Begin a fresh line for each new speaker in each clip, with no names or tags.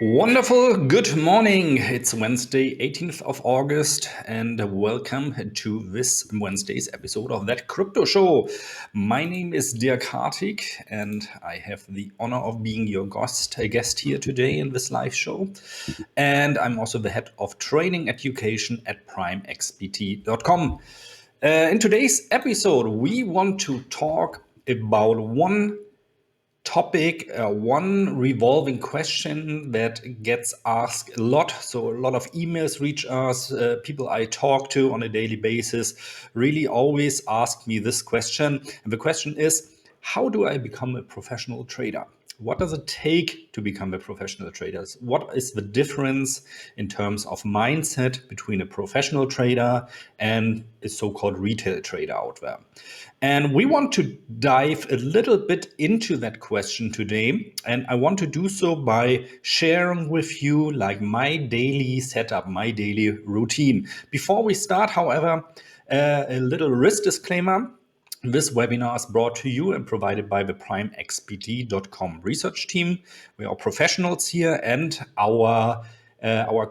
Wonderful. Good morning. It's Wednesday, 18th of August, and welcome to this Wednesday's episode of That Crypto Show. My name is Dirk, and I have the honor of being your guest here today in this live show. And I'm also the head of training education at primexpt.com. In today's episode, we want to talk about one topic, one revolving question that gets asked a lot. So a lot of emails reach us, people I talk to on a daily basis really always ask me this question. And the question is, how do I become a professional trader? What does it take to become a professional trader? What is the difference in terms of mindset between a professional trader and a so-called retail trader out there? And we want to dive a little bit into that question today. And I want to do so by sharing with you like my daily setup, my daily routine. Before we start, however, a little risk disclaimer. This webinar is brought to you and provided by the primexpt.com research team. We are professionals here, and our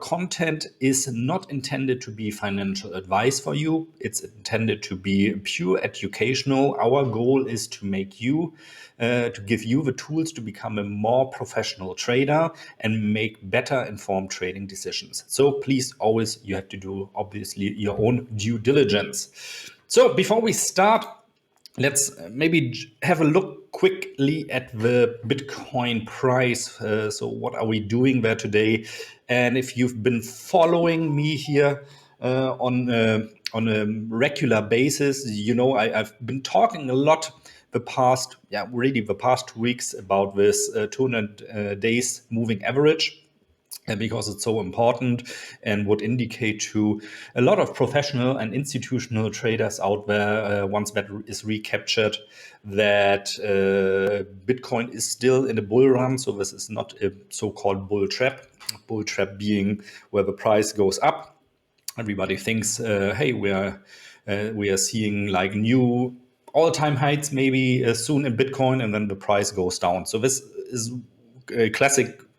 content is not intended to be financial advice for you. It's intended to be pure educational. Our goal is to make you, to give you the tools to become a more professional trader and make better informed trading decisions. So please, always, you have to do, obviously, your own due diligence. So before we start, let's maybe have a look quickly at the Bitcoin price. So what are we doing there today? And if you've been following me here on a regular basis, you know I've been talking a lot the past 2 weeks about this 200 days moving average. Because it's so important and would indicate to a lot of professional and institutional traders out there, once that is recaptured, that Bitcoin is still in a bull run. So this is not a so-called bull trap. Bull trap being where the price goes up. Everybody thinks, hey, we are seeing like new all-time heights maybe soon in Bitcoin, and then the price goes down. So this is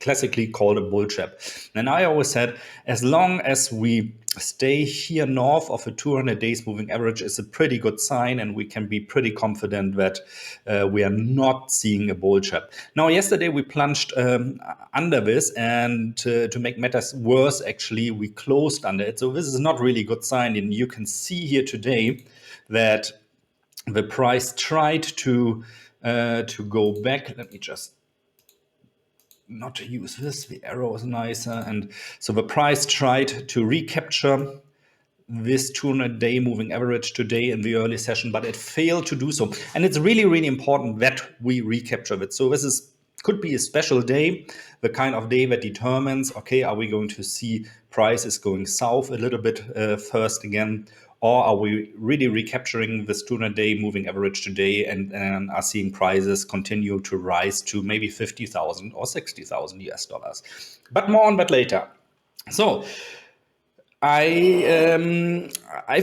classically called a bull trap. And I always said, as long as we stay here north of a 200 days moving average is a pretty good sign, and we can be pretty confident that we are not seeing a bull trap. Now, yesterday we plunged under this, and to make matters worse, actually, we closed under it. So this is not really a good sign. And you can see here today that the price tried to go back. Let me just not to use this, the arrow is nicer. And so the price tried to recapture this 200-day moving average today in the early session, but it failed to do so. And it's really, really important that we recapture it. So this could be a special day, the kind of day that determines, okay, are we going to see prices going south a little bit first again? Or are we really recapturing this 200-day moving average today and are seeing prices continue to rise to maybe 50,000 or 60,000 US dollars? But more on that later. So I've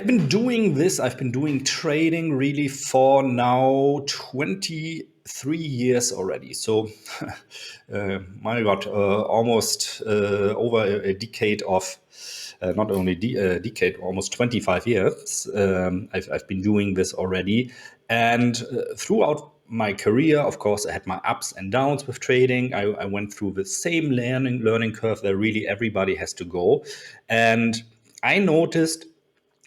been doing this. I've been doing trading really for now 23 years already. So, my God, almost over a decade of. Not only a decade, almost 25 years, I've been doing this already. And throughout my career, of course, I had my ups and downs with trading. I went through the same learning curve that really everybody has to go. And I noticed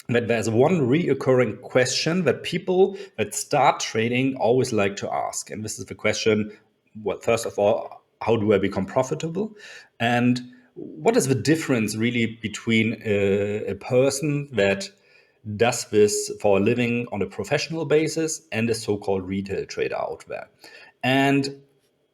that there's one reoccurring question that people that start trading always like to ask. And this is the question, well, first of all, how do I become profitable? And what is the difference really between a person that does this for a living on a professional basis and a so-called retail trader out there? And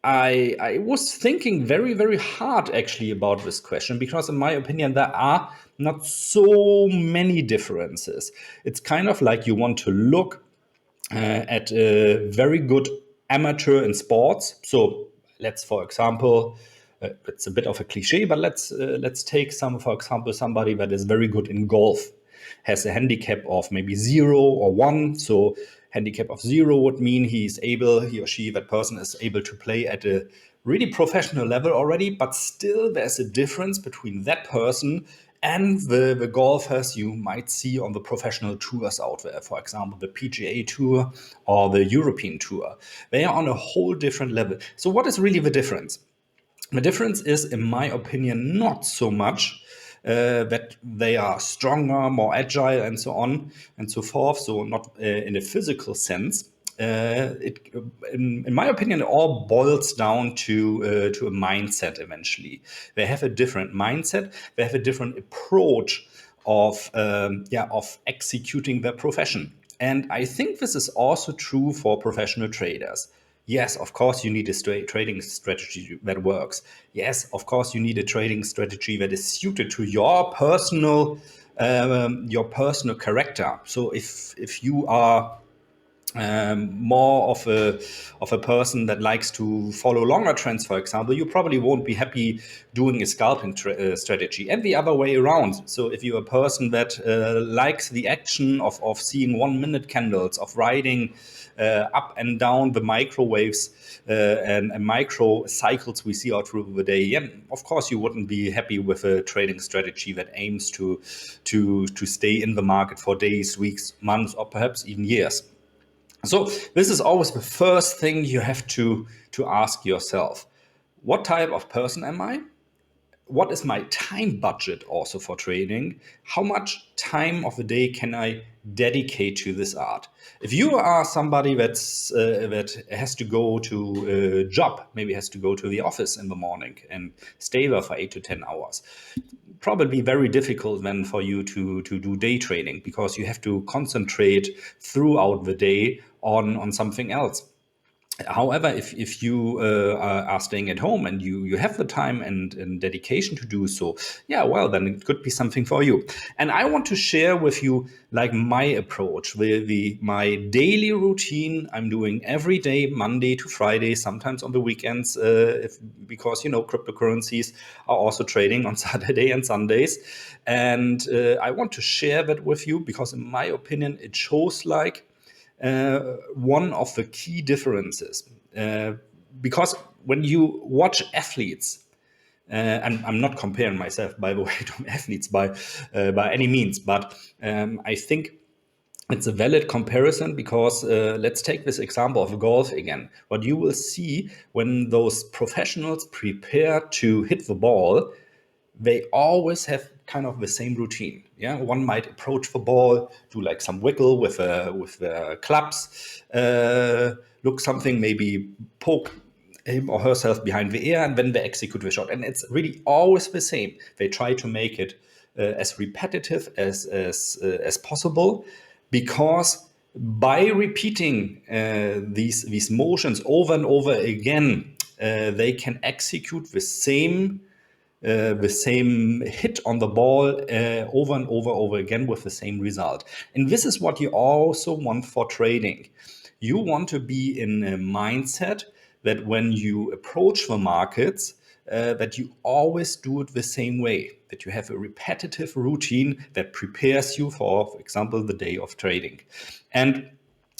I was thinking very, very hard actually about this question, because in my opinion, there are not so many differences. It's kind of like you want to look at a very good amateur in sports. So let's, for example, it's a bit of a cliche, but let's take for example, somebody that is very good in golf. has a handicap of maybe 0 or 1. So handicap of 0 would mean he or she, that person is able to play at a really professional level already, but still there's a difference between that person and the golfers you might see on the professional tours out there, for example, the PGA Tour or the European Tour. They are on a whole different level. So what is really the difference? The difference is, in my opinion, not so much that they are stronger, more agile, and so on and so forth. So not in a physical sense. In my opinion, it all boils down to a mindset. Eventually, they have a different mindset. They have a different approach of executing their profession. And I think this is also true for professional traders. Yes, of course, you need a trading strategy that works. Yes, of course, you need a trading strategy that is suited to your personal character. So if you are more of a person that likes to follow longer trends, for example, you probably won't be happy doing a scalping strategy, and the other way around. So if you're a person that likes the action of seeing 1 minute candles, of riding up and down the microwaves and micro cycles we see out through the day, yeah, of course you wouldn't be happy with a trading strategy that aims to stay in the market for days, weeks, months, or perhaps even years. So this is always the first thing you have to ask yourself. What type of person am I? What is my time budget also for trading? How much time of the day can I dedicate to this art? If you are somebody that has to go to a job, maybe has to go to the office in the morning and stay there for 8 to 10 hours, probably very difficult then for you to do day trading, because you have to concentrate throughout the day on something else. However, if you are staying at home and you have the time and dedication to do so, yeah, well, then it could be something for you. And I want to share with you like my approach, my daily routine I'm doing every day, Monday to Friday, sometimes on the weekends, because cryptocurrencies are also trading on Saturday and Sundays. And I want to share that with you because, in my opinion, it shows like one of the key differences. Because when you watch athletes, and I'm not comparing myself, by the way, to athletes by any means, but I think it's a valid comparison because let's take this example of golf again. What you will see when those professionals prepare to hit the ball, they always have kind of the same routine. Yeah, one might approach the ball, do like some wiggle with the clubs, look something, maybe poke him or herself behind the ear, and then they execute the shot. And it's really always the same. They try to make it as repetitive as possible, because by repeating these motions over and over again, they can execute the same hit on the ball over and over again with the same result. And this is what you also want for trading. You want to be in a mindset that when you approach the markets, that you always do it the same way, that you have a repetitive routine that prepares you for example, the day of trading. And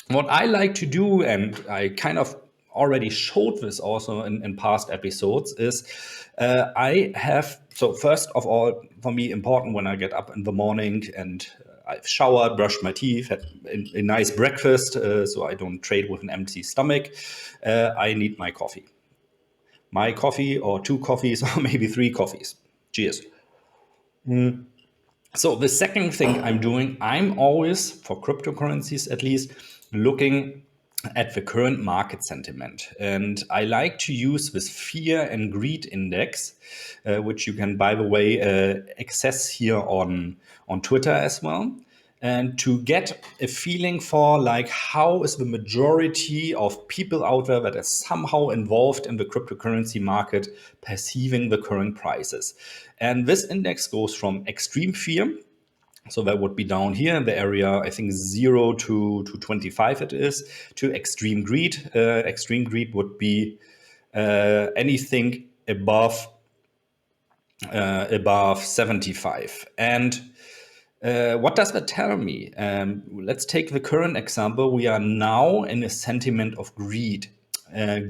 what I like to do, and I kind of already showed this also in past episodes, is so first of all, for me, important when I get up in the morning and I've showered, brushed my teeth, had a nice breakfast, so I don't trade with an empty stomach. I need my coffee. My coffee, or 2 coffees, or maybe 3 coffees. Cheers. So the second thing I'm doing, I'm always, for cryptocurrencies at least, looking at the current market sentiment. And I like to use this fear and greed index, which you can, by the way, access here on Twitter as well. And to get a feeling for like how is the majority of people out there that are somehow involved in the cryptocurrency market perceiving the current prices. And this index goes from extreme fear, so that would be down here in the area, I think 0 to 25 it is, to extreme greed. Extreme greed would be anything above 75. And What does that tell me? Let's take the current example. We are now in a sentiment of greed.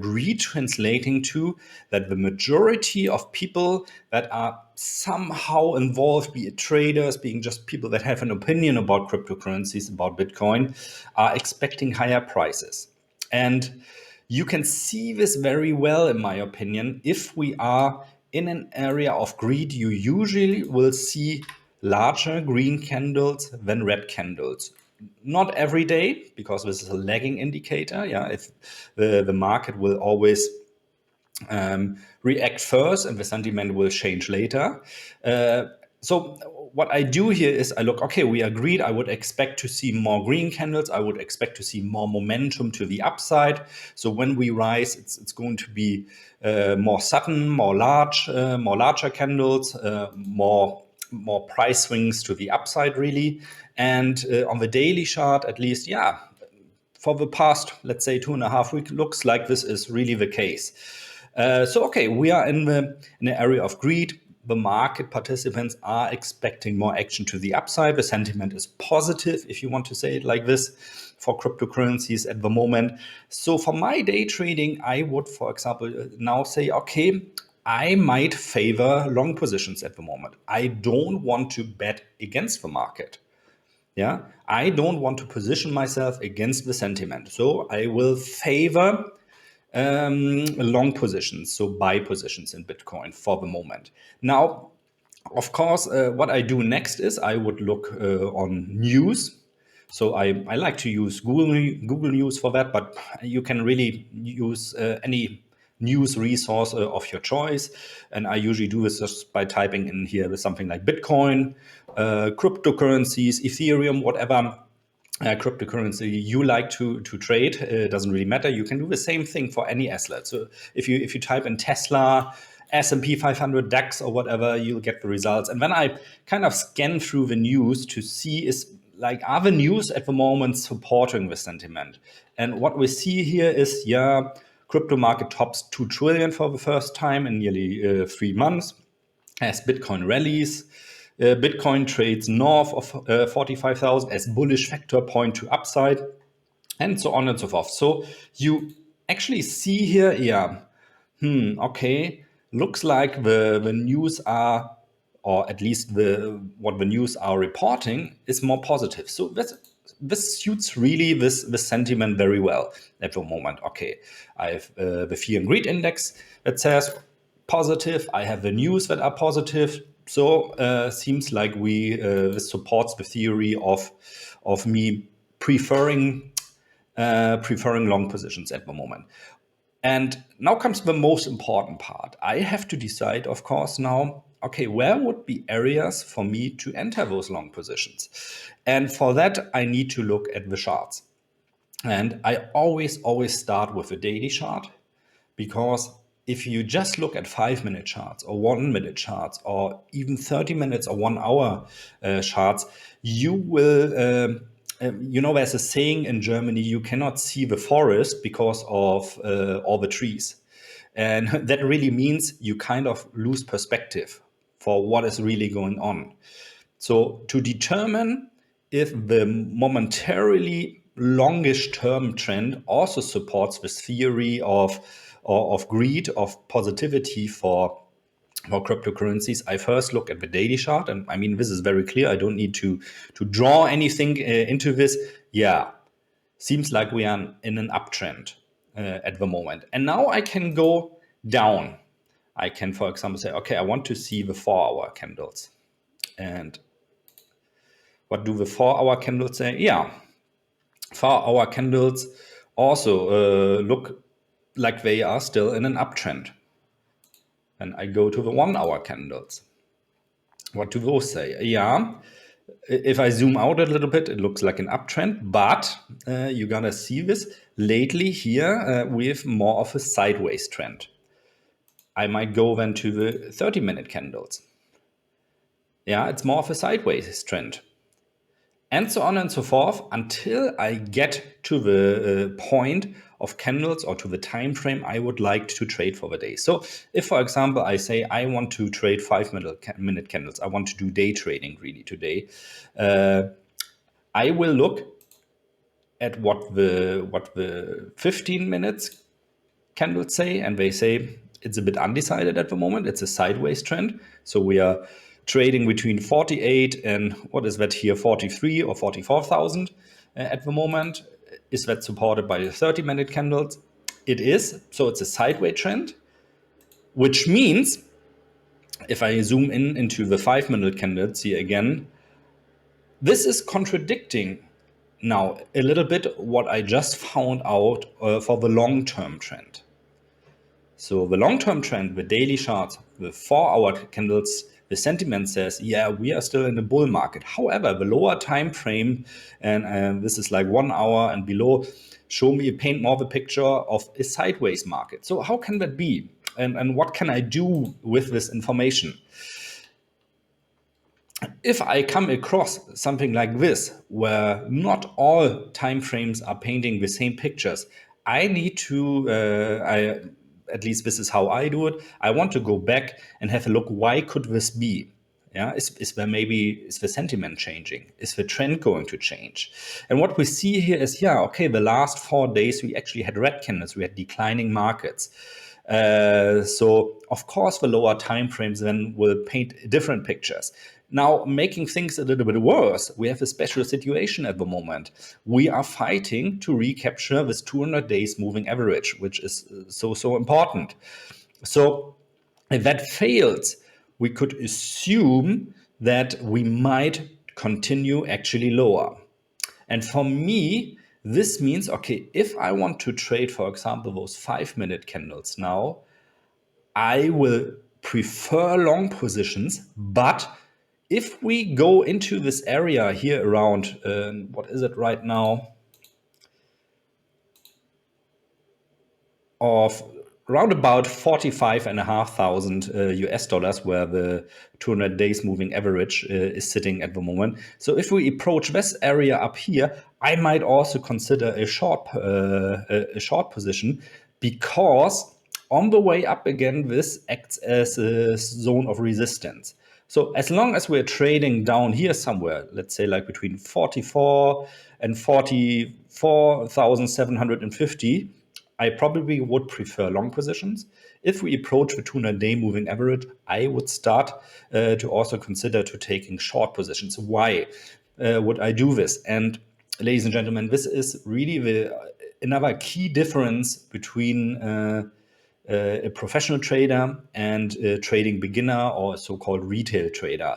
Greed translating to that the majority of people that are somehow involved, be it traders, being just people that have an opinion about cryptocurrencies, about Bitcoin, are expecting higher prices. And you can see this very well, in my opinion. If we are in an area of greed, you usually will see larger green candles than red candles. Not every day, because this is a lagging indicator. Yeah, if the market will always react first and the sentiment will change later. So what I do here is I look, okay, we agreed. I would expect to see more green candles. I would expect to see more momentum to the upside. So when we rise, it's going to be more sudden, more larger candles, more price swings to the upside, really. And on the daily chart, at least, yeah, for the past, let's say, 2.5 weeks, looks like this is really the case. Okay, we are in the area of greed. The market participants are expecting more action to the upside. The sentiment is positive, if you want to say it like this, for cryptocurrencies at the moment. So for my day trading, I would, for example, now say, okay, I might favor long positions at the moment. I don't want to bet against the market. Yeah, I don't want to position myself against the sentiment. So I will favor long positions, so buy positions in Bitcoin for the moment. Now, of course, what I do next is I would look on news. So I like to use Google News for that, but you can really use any news resource of your choice. And I usually do this just by typing in here with something like Bitcoin, cryptocurrencies, Ethereum, whatever cryptocurrency you like to trade. It doesn't really matter. You can do the same thing for any asset. So if you type in Tesla, S&P 500, DAX, or whatever, you'll get the results. And then I kind of scan through the news to see are the news at the moment supporting the sentiment. And what we see here is, yeah, crypto market tops 2 trillion for the first time in nearly 3 months as Bitcoin rallies. Bitcoin trades north of 45,000 as bullish factor point to upside, and so on and so forth. So you actually see here, yeah, okay, looks like the news are, or at least what the news are reporting is more positive. So this suits really this sentiment very well at the moment. Okay, I have the fear and greed index that says positive. I have the news that are positive. So seems like this supports the theory of me preferring long positions at the moment. And now comes the most important part. I have to decide, of course, now, okay, where would be areas for me to enter those long positions? And for that, I need to look at the charts. And I always start with a daily chart, because if you just look at 5-minute charts or 1-minute charts or even 30 minutes or 1 hour charts, you will, there's a saying in Germany, you cannot see the forest because of all the trees. And that really means you kind of lose perspective for what is really going on. So to determine if the momentarily longish term trend also supports this theory of greed, of positivity for cryptocurrencies, I first look at the daily chart. And I mean, this is very clear. I don't need to draw anything into this. Yeah, seems like we are in an uptrend at the moment. And now I can go down. I can, for example, say, okay, I want to see the 4-hour candles. And what do the 4-hour candles say? Yeah, 4-hour candles also look like they are still in an uptrend. And I go to the 1-hour candles. What do those say? Yeah, if I zoom out a little bit, it looks like an uptrend, but you're gonna see this lately here with more of a sideways trend. I might go then to the 30-minute candles. Yeah, it's more of a sideways trend. And so on and so forth until I get to the point of candles or to the time frame I would like to trade for the day. So if, for example, I say I want to trade 5 minute candles, I want to do day trading really today, I will look at what the 15 minutes candles say, and they say it's a bit undecided at the moment. It's a sideways trend. So we are trading between 48 and what is that here, 43 or 44,000 at the moment. Is that supported by the 30-minute candles? It is. So it's a sideways trend, which means if I zoom in into the 5-minute candles here again, this is contradicting now a little bit what I just found out for the long-term trend. So the long-term trend, the daily chart, the 4-hour candles, the sentiment says, yeah, we are still in the bull market. However, the lower time frame, and this is like 1 hour and below, paint more the picture of a sideways market. So how can that be? And what can I do with this information? If I come across something like this, where not all time frames are painting the same pictures, I need to, at least this is how I do it. I want to go back and have a look. Why could this be? Yeah, is the sentiment changing? Is the trend going to change? And what we see here is, yeah, okay, the last 4 days we actually had red candles, we had declining markets. So of course the lower time frames then will paint different pictures. Now, making things a little bit worse, we have a special situation at the moment. We are fighting to recapture this 200 days moving average, which is so important. So if that fails, we could assume that we might continue actually lower. And for me, this means, okay, if I want to trade, for example, those 5-minute candles now, I will prefer long positions. But if we go into this area here around, what is it right now, of around about 45,500 US dollars, where the 200 days moving average is sitting at the moment. So if we approach this area up here, I might also consider a short position, because on the way up again, this acts as a zone of resistance. So as long as we're trading down here somewhere, let's say like between 44 and 44,750, I probably would prefer long positions. If we approach the 200-day moving average, I would start to also consider to taking short positions. Why would I do this? And ladies and gentlemen, this is really another key difference between a professional trader and a trading beginner or a so-called retail trader.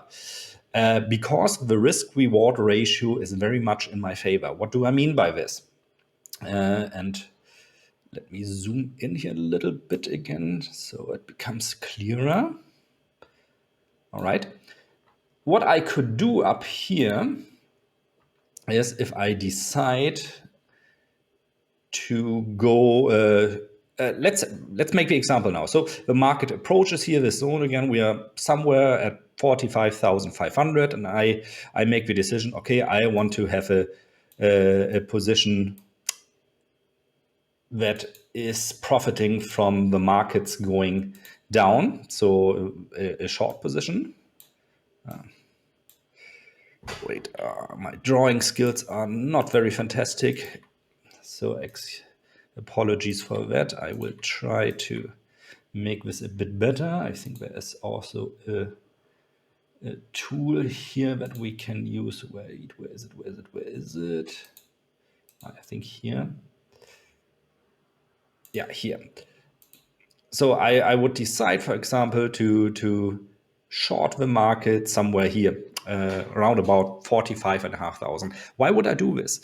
Because the risk-reward ratio is very much in my favor. What do I mean by this? And let me zoom in here a little bit again so it becomes clearer. All right. What I could do up here is, if I decide to go, let's make the example now. So the market approaches here this zone again. We are somewhere at 45,500, and I make the decision. Okay, I want to have a position that is profiting from the markets going down. So a short position. My drawing skills are not very fantastic. So apologies for that. I will try to make this a bit better. I think there is also a tool here that we can use. Wait, where is it? I think here. Yeah, here. So I would decide, for example, to short the market somewhere here, around about 45,500. Why would I do this?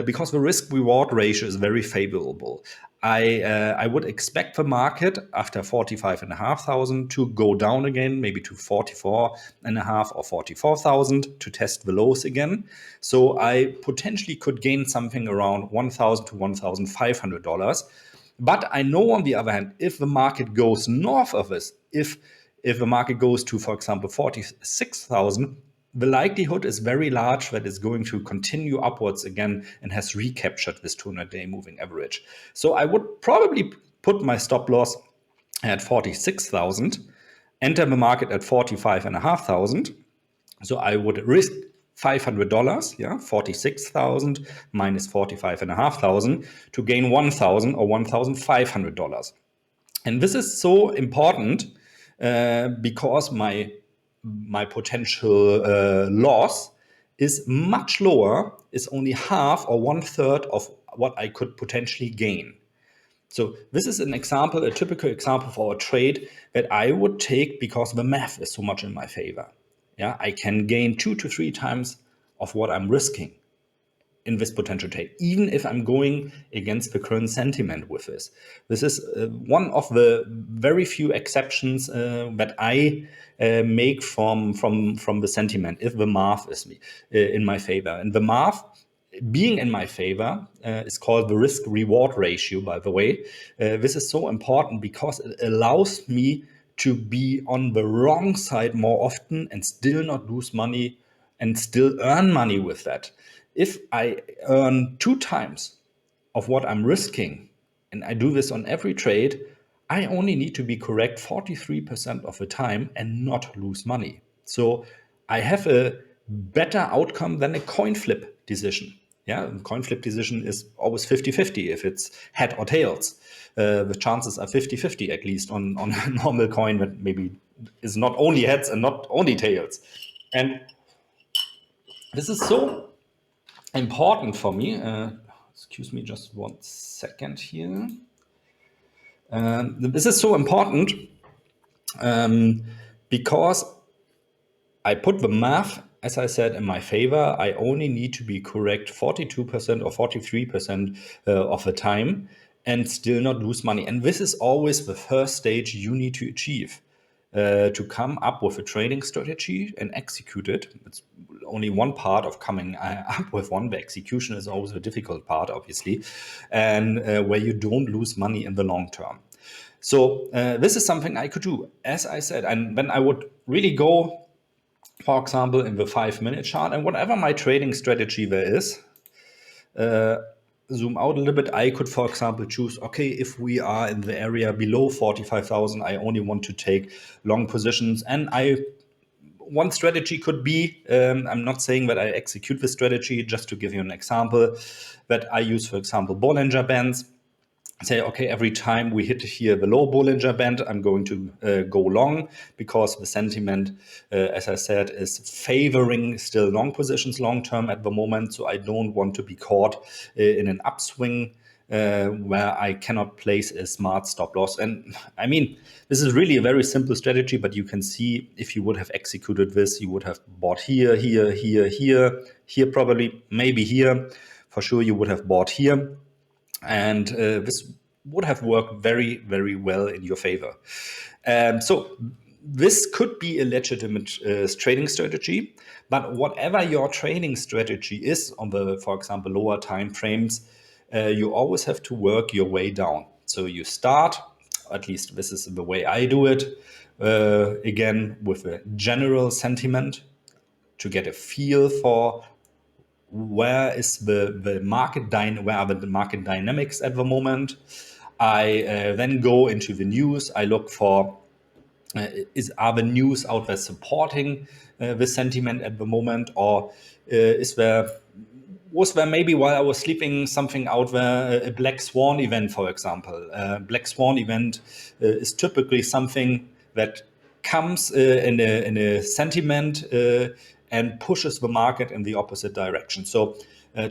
Because the risk-reward ratio is very favorable. I would expect the market after 45,500 to go down again, maybe to 44,500 or 44,000 to test the lows again. So I potentially could gain something around $1,000 to $1,500. But I know, on the other hand, if the market goes north of this, if the market goes to, for example, 46,000, the likelihood is very large that it's going to continue upwards again and has recaptured this 200-day moving average. So I would probably put my stop loss at 46,000, enter the market at 45,500. So I would risk $500, yeah, 46,000 minus 45,500 to gain 1,000 or $1,500. And this is so important because my potential loss is much lower, is only half or one third of what I could potentially gain. So this is an example, a typical example for a trade that I would take because the math is so much in my favor. Yeah, I can gain 2 to 3 times of what I'm risking in this potential trade, even if I'm going against the current sentiment with this. This is one of the very few exceptions that I make from the sentiment, if the math is in my favor. And the math being in my favor is called the risk reward ratio, by the way. This is so important because it allows me to be on the wrong side more often and still not lose money and still earn money with that. If I earn 2 times of what I'm risking, and I do this on every trade, I only need to be correct 43% of the time and not lose money. So I have a better outcome than a coin flip decision. Yeah, a coin flip decision is always 50-50 if it's head or tails. The chances are 50-50 at least on a normal coin that maybe is not only heads and not only tails. And this is so important for me. Excuse me, just 1 second here. This is so important because I put the math, as I said, in my favor. I only need to be correct 42% or 43% of the time and still not lose money. And this is always the first stage you need to achieve. To come up with a trading strategy and execute it. It's only one part of coming up with one. The execution is always the difficult part, obviously, and where you don't lose money in the long term. So this is something I could do, as I said, and then I would really go, for example, in the 5-minute chart, and whatever my trading strategy there is, zoom out a little bit, I could, for example, choose, okay, if we are in the area below 45,000, I only want to take long positions. And one strategy could be, I'm not saying that I execute this strategy, just to give you an example, that I use, for example, Bollinger Bands. Say, okay, every time we hit here the low Bollinger Band, I'm going to go long because the sentiment, as I said, is favoring still long positions long term at the moment. So I don't want to be caught in an upswing where I cannot place a smart stop loss. And I mean, this is really a very simple strategy, but you can see if you would have executed this, you would have bought here, here, here, here probably, maybe here. For sure, you would have bought here. And this would have worked very, very well in your favor. So this could be a legitimate trading strategy, but whatever your trading strategy is on the, for example, lower time frames, you always have to work your way down. So you start, at least this is the way I do it, again, with a general sentiment to get a feel for where is the market where are the market dynamics at the moment. I then go into the news. I look for are the news out there supporting the sentiment at the moment, or was there maybe while I was sleeping something out there, a black swan event, for example. Black swan event is typically something that comes in a sentiment and pushes the market in the opposite direction. So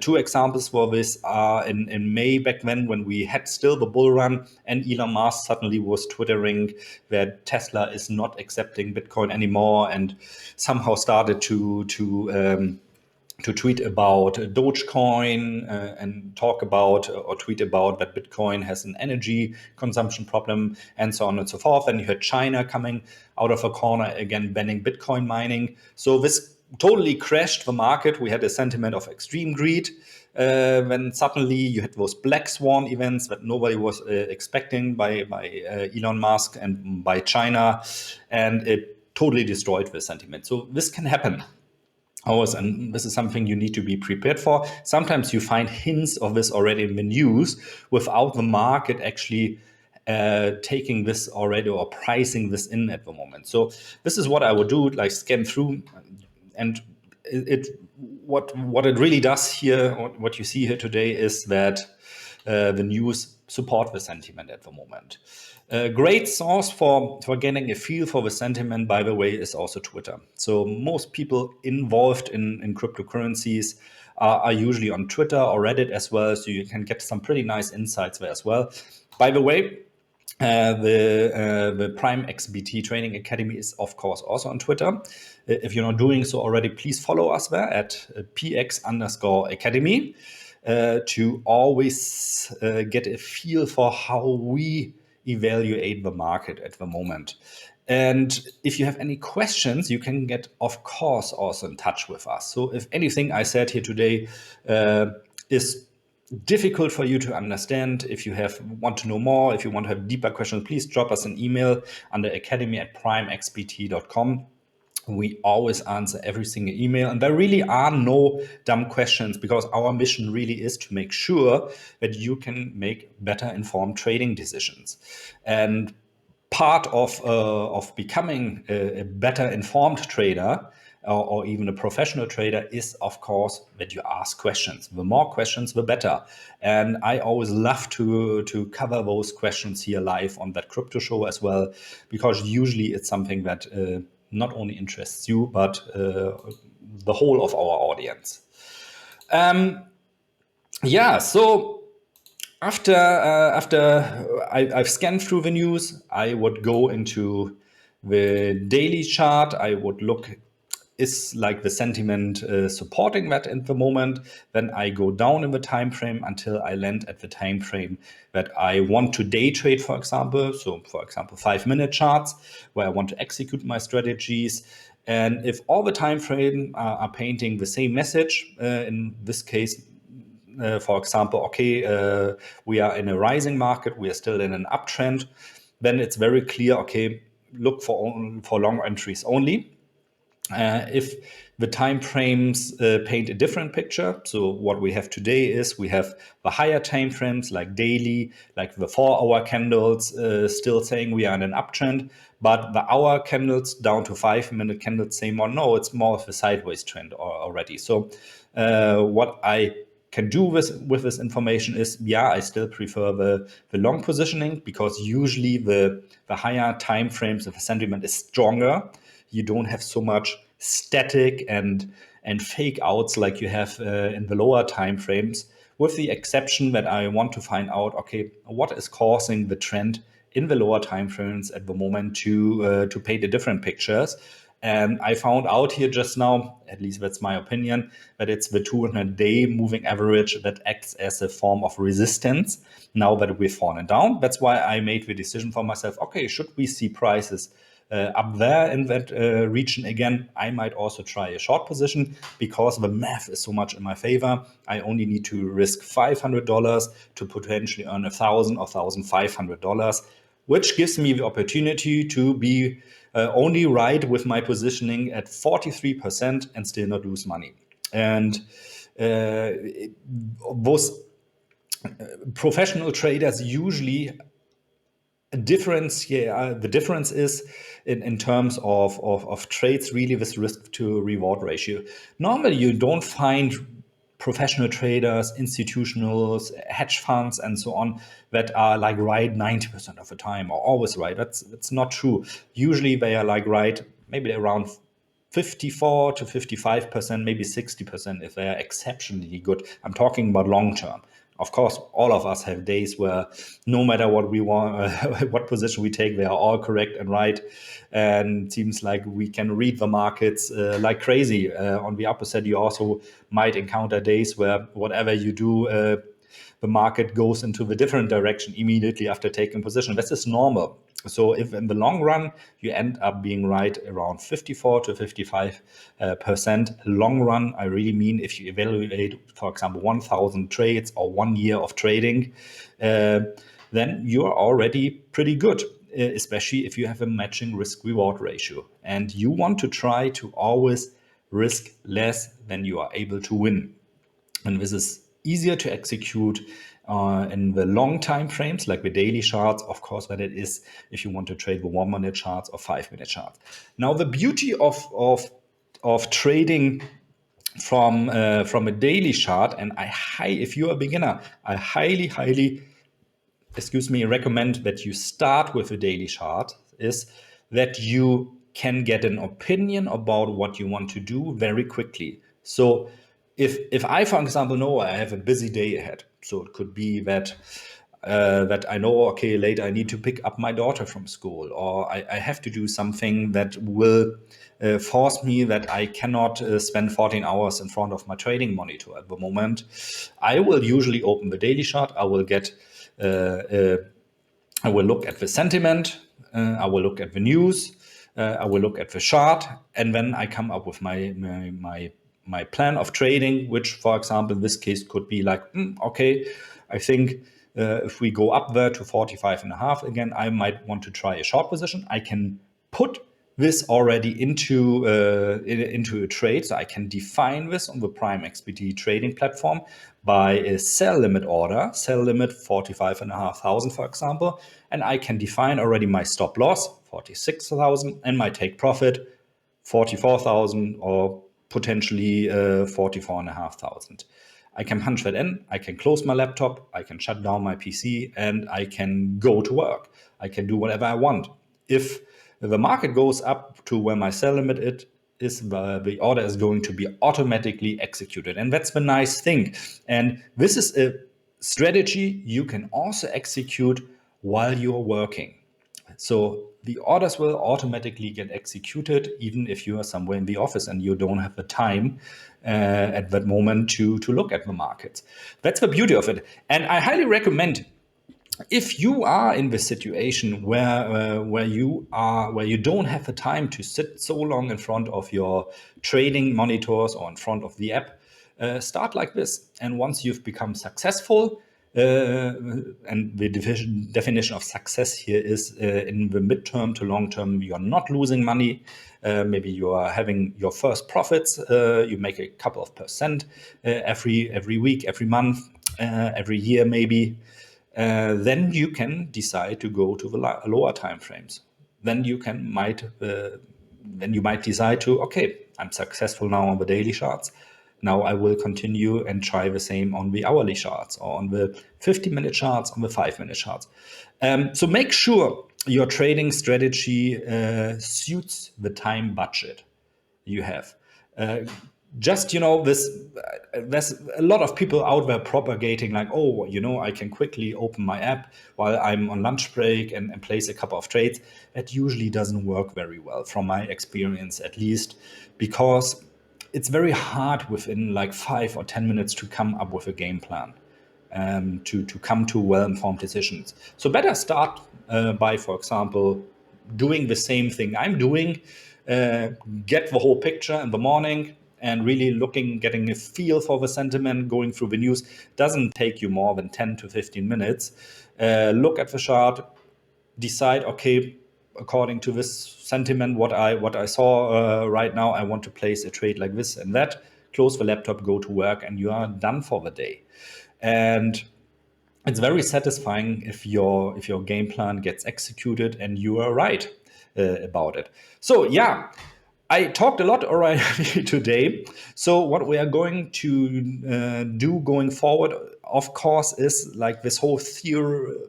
2 examples for this are in May back then when we had still the bull run and Elon Musk suddenly was twittering that Tesla is not accepting Bitcoin anymore and somehow started to tweet about Dogecoin and talk about or tweet about that Bitcoin has an energy consumption problem and so on and so forth. And you had China coming out of a corner again, banning Bitcoin mining. So this totally crashed the market. We had a sentiment of extreme greed. When suddenly you had those black swan events that nobody was expecting by Elon Musk and by China, and it totally destroyed the sentiment. So this can happen. always, and this is something you need to be prepared for. Sometimes you find hints of this already in the news without the market actually taking this already or pricing this in at the moment. So this is what I would do, like scan through, and it what it really does here, what you see here today, is that the news support the sentiment at the moment. A great source for getting a feel for the sentiment, by the way, is also Twitter. So most people involved in cryptocurrencies are usually on Twitter or Reddit as well. So you can get some pretty nice insights there as well. By the way, the Prime XBT Training Academy is, of course, also on Twitter. If you're not doing so already, please follow us there at px_academy to always get a feel for how we evaluate the market at the moment. And if you have any questions, you can get, of course, also in touch with us. So if anything I said here today is difficult for you to understand, if you want to know more, if you want to have deeper questions, please drop us an email under academy@primexpt.com. We always answer every single email, and there really are no dumb questions, because our mission really is to make sure that you can make better informed trading decisions. And part of becoming a better informed trader, or even a professional trader, is, of course, that you ask questions. The more questions, the better. And I always love to cover those questions here live on that crypto show as well, because usually it's something that not only interests you, but the whole of our audience. Yeah, so after I've scanned through the news, I would go into the daily chart. I would look, is like the sentiment supporting that at the moment. Then I go down in the time frame until I land at the time frame that I want to day trade, for example. So, for example, 5-minute charts where I want to execute my strategies. And if all the time frame are painting the same message, in this case, for example, okay, we are in a rising market, we are still in an uptrend, then it's very clear, okay, look for long entries only. If the time frames paint a different picture, so what we have today is we have the higher time frames like daily, like the 4-hour candles, still saying we are in an uptrend, but the hour candles down to 5-minute candles say more, no, it's more of a sideways trend already. So what I can do with this information is, yeah, I still prefer the long positioning, because usually the higher time frames, if the sentiment is stronger, you don't have so much static and fake outs like you have in the lower time frames, with the exception that I want to find out, okay, what is causing the trend in the lower time frames at the moment to paint the different pictures. And I found out here just now, at least that's my opinion, that it's the 200-day moving average that acts as a form of resistance now that we've fallen down. That's why I made the decision for myself, okay, should we see prices up there in that region again, I might also try a short position, because the math is so much in my favor. I only need to risk $500 to potentially earn $1,000 or $1,500, which gives me the opportunity to be only right with my positioning at 43% and still not lose money. And those professional traders usually the difference is in terms of trades, really, this risk to reward ratio. Normally, you don't find professional traders, institutionals, hedge funds, and so on that are like right 90% of the time, or always right. That's not true. Usually, they are like right maybe around 54 to 55%, maybe 60% if they are exceptionally good. I'm talking about long term. Of course, all of us have days where no matter what we want, what position we take, they are all correct and right. And it seems like we can read the markets like crazy. On the opposite, you also might encounter days where whatever you do, the market goes into the different direction immediately after taking position. This is normal. So if in the long run you end up being right around 54 to 55% long run, I really mean if you evaluate, for example, 1,000 trades or 1 year of trading, then you're already pretty good, especially if you have a matching risk reward ratio. And you want to try to always risk less than you are able to win. And this is easier to execute in the long time frames, like the daily charts, of course, than it is if you want to trade the 1 minute charts or 5 minute charts. Now, the beauty of trading from a daily chart, and if you're a beginner, I highly recommend that you start with a daily chart, is that you can get an opinion about what you want to do very quickly. So if I, for example, know I have a busy day ahead, so it could be that I know, okay, later I need to pick up my daughter from school, or I have to do something that will force me that I cannot spend 14 hours in front of my trading monitor at the moment. I will usually open the daily chart. I will look at the sentiment, I will look at the news, I will look at the chart, and then I come up with my plan of trading, which, for example, in this case could be like, okay, I think if we go up there to 45 and a half again, I might want to try a short position. I can put this already into a trade. So I can define this on the Prime XPT trading platform by a sell limit order, sell limit 45,500, for example. And I can define already my stop loss, 46,000, and my take profit, 44,000, or potentially 44,500. I can punch that in, I can close my laptop, I can shut down my PC, and I can go to work. I can do whatever I want. If the market goes up to where my sell limit is, the order is going to be automatically executed. And that's the nice thing. And this is a strategy you can also execute while you're working. So the orders will automatically get executed, even if you are somewhere in the office and you don't have the time at that moment to look at the markets. That's the beauty of it. And I highly recommend, if you are in the situation where you don't have the time to sit so long in front of your trading monitors or in front of the app, start like this. And once you've become successful, and the definition of success here is in the midterm to long term, you're not losing money. Maybe you are having your first profits. You make a couple of percent every week, every month, every year, maybe. Then you can decide to go to the lower time frames. Then you might decide to, okay, I'm successful now on the daily charts. Now I will continue and try the same on the hourly charts, or on the 50-minute charts, on the 5-minute charts. So make sure your trading strategy suits the time budget you have. Just, there's a lot of people out there propagating like, oh, I can quickly open my app while I'm on lunch break and place a couple of trades. That usually doesn't work very well, from my experience at least, because it's very hard within like 5 or 10 minutes to come up with a game plan, to come to well-informed decisions. So better start by, for example, doing the same thing I'm doing, get the whole picture in the morning, and really getting a feel for the sentiment, going through the news. Doesn't take you more than 10 to 15 minutes. Look at the chart, decide, okay, according to this sentiment, what I saw right now, I want to place a trade like this and that. Close the laptop, go to work, and you are done for the day. And it's very satisfying if your game plan gets executed and you are right about it. So yeah, I talked a lot already today. So what we are going to do going forward, of course, is like this whole theoretical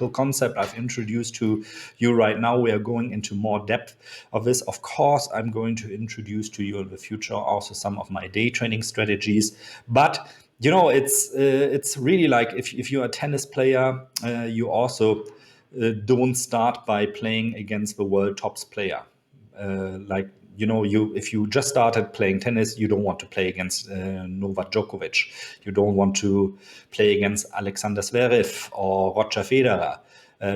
concept I've introduced to you right now. We are going into more depth of this. Of course, I'm going to introduce to you in the future also some of my day trading strategies. But it's really like, if you're a tennis player, you also don't start by playing against the world tops player. If you just started playing tennis, you don't want to play against Novak Djokovic. You don't want to play against Alexander Zverev or Roger Federer,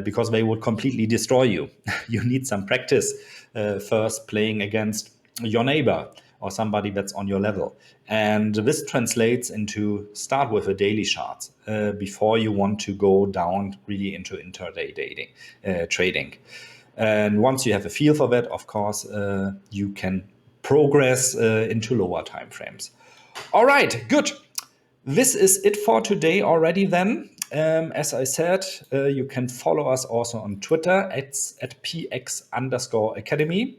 because they would completely destroy you. You need some practice first playing against your neighbor or somebody that's on your level. And this translates into start with a daily chart before you want to go down really into intraday trading. And once you have a feel for that, of course, you can progress into lower time frames. All right, good. This is it for today already then. As I said, you can follow us also on Twitter. It's at px_academy.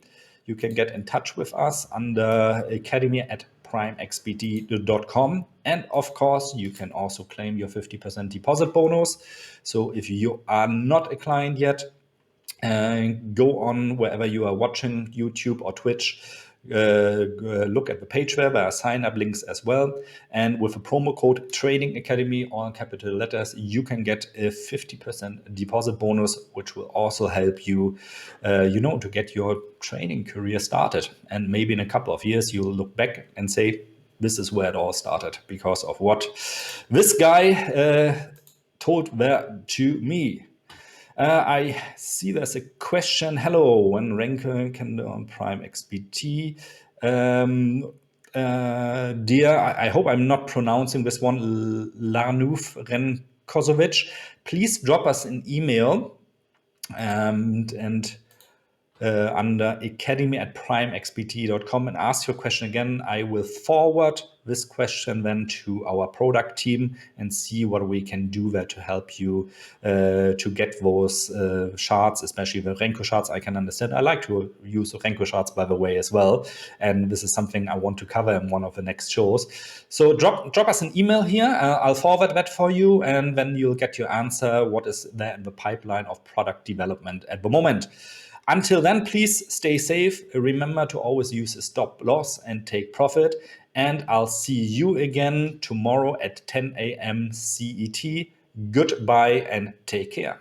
You can get in touch with us under academy@primexpd.com. And of course, you can also claim your 50% deposit bonus. So if you are not a client yet, go on wherever you are watching, YouTube or Twitch. Look at the page there are sign up links as well. And with a promo code Trading Academy, all capital letters, you can get a 50% deposit bonus, which will also help you, to get your trading career started. And maybe in a couple of years, you'll look back and say, this is where it all started because of what this guy told there to me. I see there's a question. Hello, when Renke can do on Prime XBT? Dear, I hope I'm not pronouncing this one, Larnuf Renkozovic. Please drop us an email and under academy@primexpt.com and ask your question again. I will forward this question then to our product team and see what we can do there to help you to get those charts, especially the Renko charts. I can understand. I like to use the Renko charts, by the way, as well. And this is something I want to cover in one of the next shows. So drop us an email here. I'll forward that for you, and then you'll get your answer. What is there in the pipeline of product development at the moment? Until then, please stay safe. Remember to always use a stop loss and take profit. And I'll see you again tomorrow at 10 a.m. CET. Goodbye and take care.